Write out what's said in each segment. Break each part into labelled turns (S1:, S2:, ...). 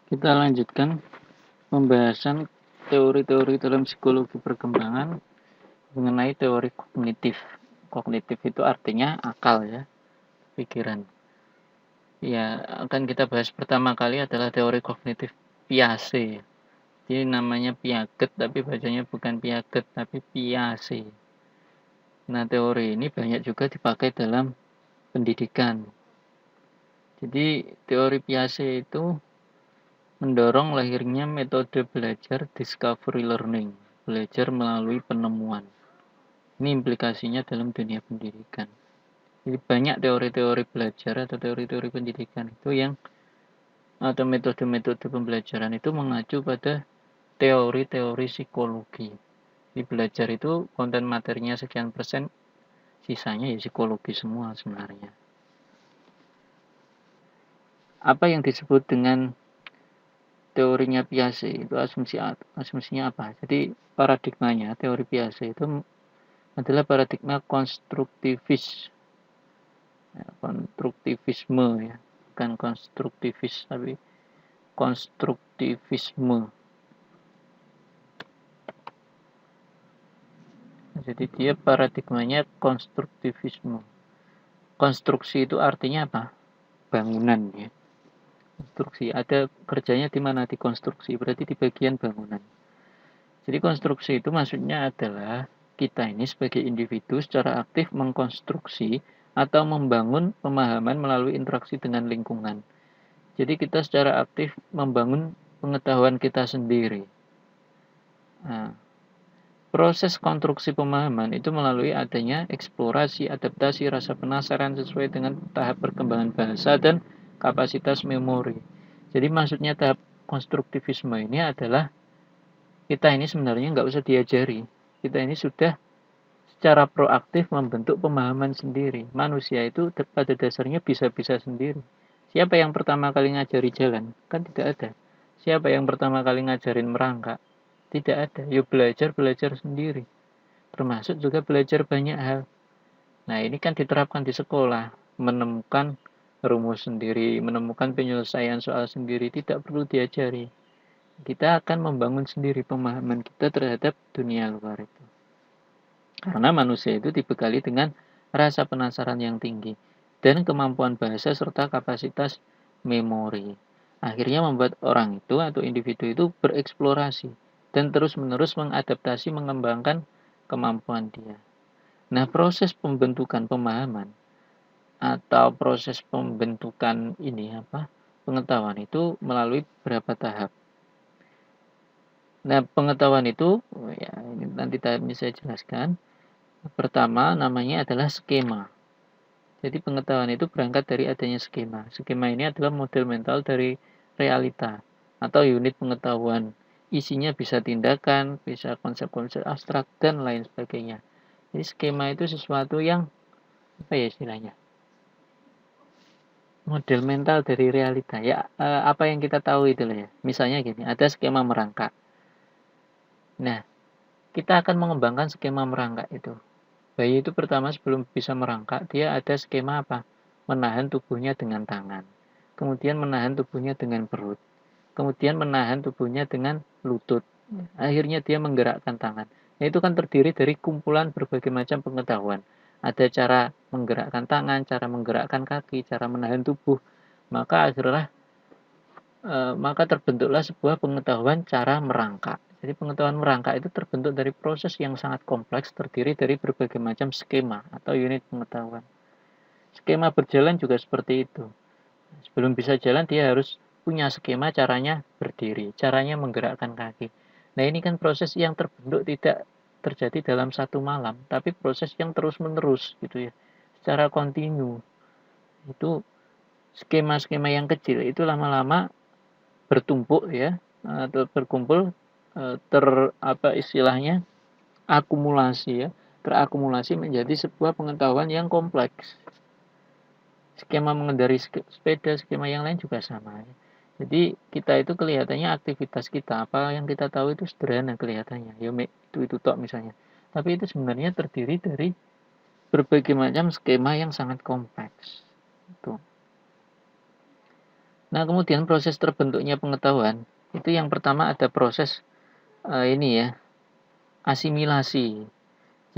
S1: Kita lanjutkan pembahasan teori-teori dalam psikologi perkembangan mengenai teori kognitif. Kognitif itu artinya akal ya, pikiran. Ya, akan kita bahas pertama kali adalah teori kognitif Piaget. Jadi namanya Piaget tapi bacanya bukan Piaget tapi Piaget. Nah, teori ini banyak juga dipakai dalam pendidikan. Jadi teori Piaget itu mendorong lahirnya metode belajar discovery learning, belajar melalui penemuan. Ini implikasinya dalam dunia pendidikan. Jadi banyak teori-teori belajar atau teori-teori pendidikan itu yang atau metode-metode pembelajaran itu mengacu pada teori-teori psikologi. Di belajar itu konten materinya sekian persen, sisanya ya psikologi semua sebenarnya. Apa yang disebut dengan teorinya Piaget itu asumsinya apa? Jadi paradigmanya teori Piaget itu adalah paradigma konstruktivisme ya, bukan konstruktivis tapi konstruktivisme. Jadi dia paradigmanya konstruktivisme. Konstruksi itu artinya apa? Bangunan ya. Konstruksi ada kerjanya di mana di konstruksi, berarti di bagian bangunan. Jadi konstruksi itu maksudnya adalah kita ini sebagai individu secara aktif mengkonstruksi atau membangun pemahaman melalui interaksi dengan lingkungan. Jadi kita secara aktif membangun pengetahuan kita sendiri. Nah, proses konstruksi pemahaman itu melalui adanya eksplorasi, adaptasi, rasa penasaran sesuai dengan tahap perkembangan bahasa dan kapasitas memori. Jadi maksudnya tahap konstruktivisme ini adalah kita ini sebenarnya nggak usah diajari. Kita ini sudah secara proaktif membentuk pemahaman sendiri. Manusia itu pada dasarnya bisa-bisa sendiri. Siapa yang pertama kali ngajari jalan? Kan tidak ada. Siapa yang pertama kali ngajarin merangkak? Tidak ada. Yuk belajar sendiri. Termasuk juga belajar banyak hal. Nah, ini kan diterapkan di sekolah. Menemukan rumus sendiri, menemukan penyelesaian soal sendiri. Tidak perlu diajari. Kita akan membangun sendiri pemahaman kita terhadap dunia luar itu. Karena manusia itu dibekali dengan rasa penasaran yang tinggi dan kemampuan bahasa serta kapasitas memori. Akhirnya membuat orang itu atau individu itu bereksplorasi dan terus-menerus mengadaptasi mengembangkan kemampuan dia. Nah, proses pembentukan pemahaman atau proses pembentukan pengetahuan itu melalui beberapa tahap. Nah, pengetahuan itu ya ini nanti tahapnya saya jelaskan. Pertama namanya adalah skema. Jadi pengetahuan itu berangkat dari adanya skema. Skema ini adalah model mental dari realita atau unit pengetahuan. Isinya bisa tindakan, bisa konsep-konsep abstrak dan lain sebagainya. Jadi skema itu sesuatu yang apa ya istilahnya? Model mental dari realita. Ya, apa yang kita tahu itu lah ya. Misalnya gini, ada skema merangkak. Nah, kita akan mengembangkan skema merangkak itu. Bayi itu pertama sebelum bisa merangkak, dia ada skema apa? Menahan tubuhnya dengan tangan. Kemudian menahan tubuhnya dengan perut. Kemudian menahan tubuhnya dengan lutut. Akhirnya dia menggerakkan tangan. Nah, itu kan terdiri dari kumpulan berbagai macam pengetahuan. Ada cara menggerakkan tangan, cara menggerakkan kaki, cara menahan tubuh. Maka terbentuklah sebuah pengetahuan cara merangkak. Jadi pengetahuan merangkak itu terbentuk dari proses yang sangat kompleks terdiri dari berbagai macam skema atau unit pengetahuan. Skema berjalan juga seperti itu. Sebelum bisa jalan dia harus punya skema caranya berdiri, caranya menggerakkan kaki. Nah, ini kan proses yang terbentuk tidak terjadi dalam satu malam, tapi proses yang terus-menerus gitu ya. Secara kontinu. Itu skema-skema yang kecil itu lama-lama bertumpuk ya atau berkumpul istilahnya akumulasi ya, terakumulasi menjadi sebuah pengetahuan yang kompleks. Skema mengendari sepeda, skema yang lain juga sama ya. Jadi kita itu kelihatannya aktivitas kita, apa yang kita tahu itu sederhana kelihatannya. Ya itu tok misalnya. Tapi itu sebenarnya terdiri dari berbagai macam skema yang sangat kompleks. Itu. Nah, kemudian proses terbentuknya pengetahuan, itu yang pertama ada proses ini ya, asimilasi.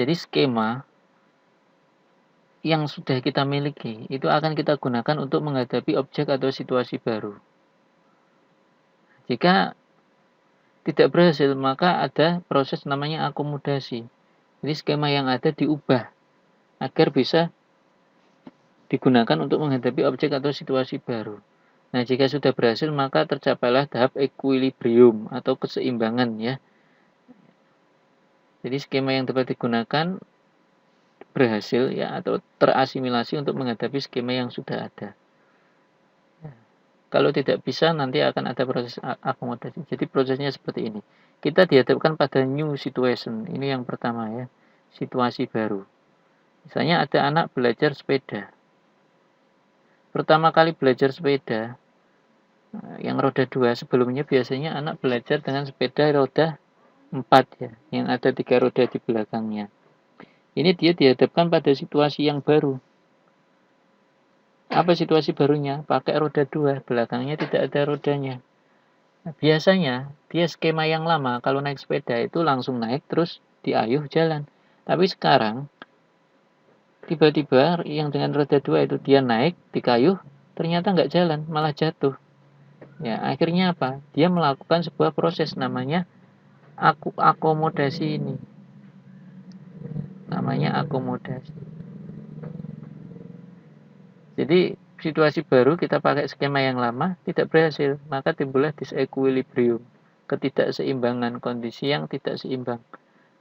S1: Jadi skema yang sudah kita miliki itu akan kita gunakan untuk menghadapi objek atau situasi baru. Jika tidak berhasil, maka ada proses namanya akomodasi. Jadi skema yang ada diubah agar bisa digunakan untuk menghadapi objek atau situasi baru. Nah, jika sudah berhasil, maka tercapailah tahap equilibrium atau keseimbangan ya. Jadi skema yang dapat digunakan berhasil ya atau terasimilasi untuk menghadapi skema yang sudah ada. Kalau tidak bisa, nanti akan ada proses akomodasi. Jadi prosesnya seperti ini. Kita dihadapkan pada new situation. Ini yang pertama ya, situasi baru. Misalnya ada anak belajar sepeda. Pertama kali belajar sepeda, yang roda 2, sebelumnya biasanya anak belajar dengan sepeda roda 4 ya, yang ada 3 roda di belakangnya. Ini dia dihadapkan pada situasi yang baru. Apa situasi barunya? Pakai roda 2, belakangnya tidak ada rodanya. Nah, biasanya dia skema yang lama kalau naik sepeda itu langsung naik terus diayuh jalan. Tapi sekarang tiba-tiba yang dengan roda 2 itu dia naik, dikayuh, ternyata nggak jalan, malah jatuh. Ya, akhirnya apa? Dia melakukan sebuah proses namanya akomodasi ini. Namanya akomodasi. Jadi situasi baru kita pakai skema yang lama tidak berhasil, maka timbullah disequilibrium, ketidakseimbangan, kondisi yang tidak seimbang.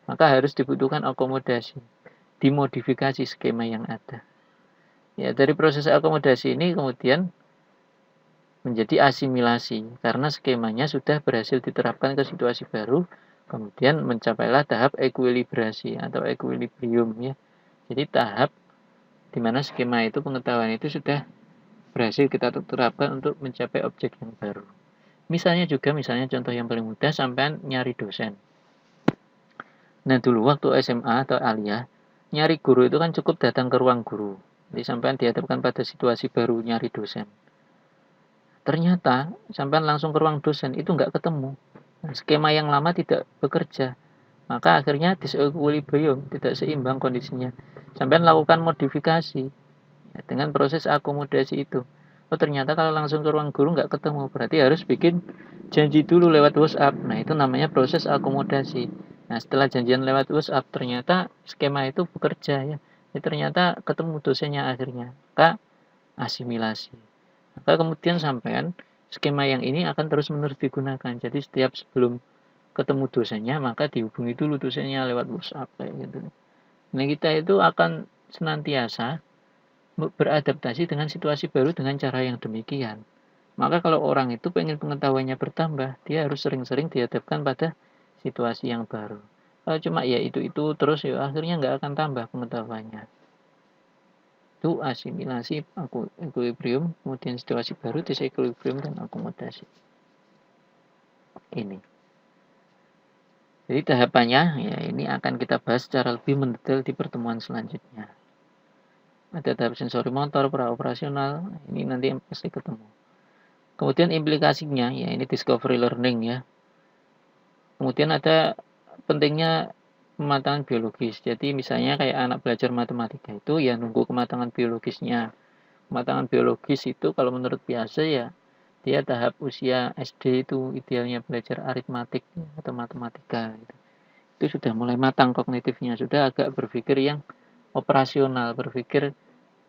S1: Maka harus dibutuhkan akomodasi, dimodifikasi skema yang ada. Ya, dari proses akomodasi ini kemudian menjadi asimilasi karena skemanya sudah berhasil diterapkan ke situasi baru, kemudian mencapailah tahap ekuilibrasi atau equilibrium ya. Jadi tahap di mana skema itu, pengetahuan itu sudah berhasil kita terapkan untuk mencapai objek yang baru. Misalnya contoh yang paling mudah, sampean nyari dosen. Nah, dulu waktu SMA atau aliyah, nyari guru itu kan cukup datang ke ruang guru. Jadi sampean dihadapkan pada situasi baru nyari dosen. Ternyata sampean langsung ke ruang dosen itu nggak ketemu. Nah, skema yang lama tidak bekerja. Maka akhirnya disequilibrium, tidak seimbang kondisinya. Sampean lakukan modifikasi ya, dengan proses akomodasi itu. Oh, ternyata kalau langsung ke ruang guru nggak ketemu, berarti harus bikin janji dulu lewat WhatsApp. Nah, itu namanya proses akomodasi. Nah, setelah janjian lewat WhatsApp, ternyata skema itu bekerja ya. Jadi ternyata ketemu dosennya akhirnya. Maka asimilasi. Maka kemudian sampean skema yang ini akan terus-menerus digunakan. Jadi setiap sebelum ketemu dosennya, maka dihubungi dulu dosennya lewat WhatsApp kayak gitu. Nah, kita itu akan senantiasa beradaptasi dengan situasi baru dengan cara yang demikian. Maka kalau orang itu pengen pengetahuannya bertambah, dia harus sering-sering dihadapkan pada situasi yang baru. Kalau cuma ya itu terus ya akhirnya nggak akan tambah pengetahuannya. Itu asimilasi, equilibrium, kemudian situasi baru, disequilibrium, dan akomodasi. Ini. Jadi tahapannya ya ini akan kita bahas secara lebih mendetail di pertemuan selanjutnya. Ada tahap sensori motor, praoperasional, ini nanti yang pasti ketemu. Kemudian implikasinya, ya ini discovery learning ya. Kemudian ada pentingnya kematangan biologis. Jadi misalnya kayak anak belajar matematika itu ya nunggu kematangan biologisnya. Kematangan biologis itu kalau menurut biasa ya dia tahap usia SD itu idealnya belajar aritmatik atau matematika gitu. Itu sudah mulai matang kognitifnya, sudah agak berpikir yang operasional, berpikir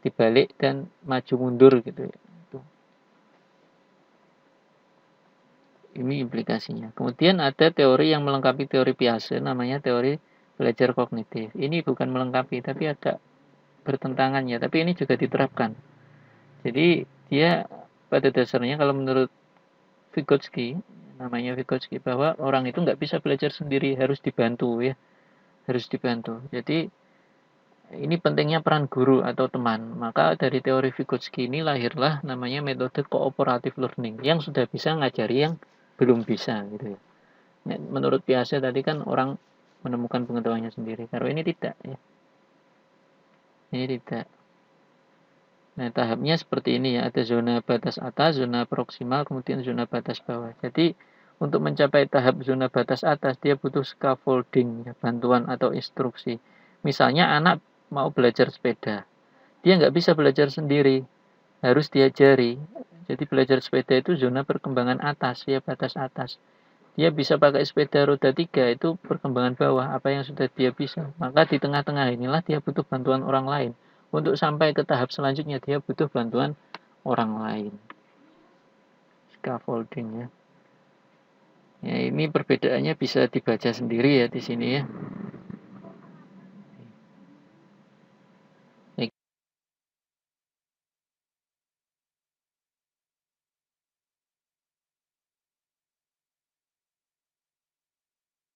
S1: dibalik dan maju mundur gitu. Ini implikasinya. Kemudian ada teori yang melengkapi teori Piaget, namanya teori belajar kognitif. Ini bukan melengkapi, tapi ada bertentangannya. Tapi ini juga diterapkan. Jadi dia pada dasarnya kalau menurut Vygotsky, namanya Vygotsky, bahwa orang itu nggak bisa belajar sendiri, harus dibantu ya, harus dibantu. Jadi ini pentingnya peran guru atau teman. Maka dari teori Vygotsky ini lahirlah namanya metode cooperative learning yang sudah bisa ngajari yang belum bisa gitu ya. Menurut Piaget tadi kan orang menemukan pengetahuannya sendiri. Kalau ini tidak ya. Ini tidak. Nah, tahapnya seperti ini ya, ada zona batas atas, zona proksimal, kemudian zona batas bawah. Jadi, untuk mencapai tahap zona batas atas, dia butuh scaffolding, ya, bantuan atau instruksi. Misalnya anak mau belajar sepeda, dia nggak bisa belajar sendiri, harus diajari. Jadi belajar sepeda itu zona perkembangan atas, ya batas atas. Dia bisa pakai sepeda roda 3 itu perkembangan bawah, apa yang sudah dia bisa. Maka di tengah-tengah inilah dia butuh bantuan orang lain. Untuk sampai ke tahap selanjutnya dia butuh bantuan orang lain. Scaffolding ya. Ya ini perbedaannya bisa dibaca sendiri ya di sini ya.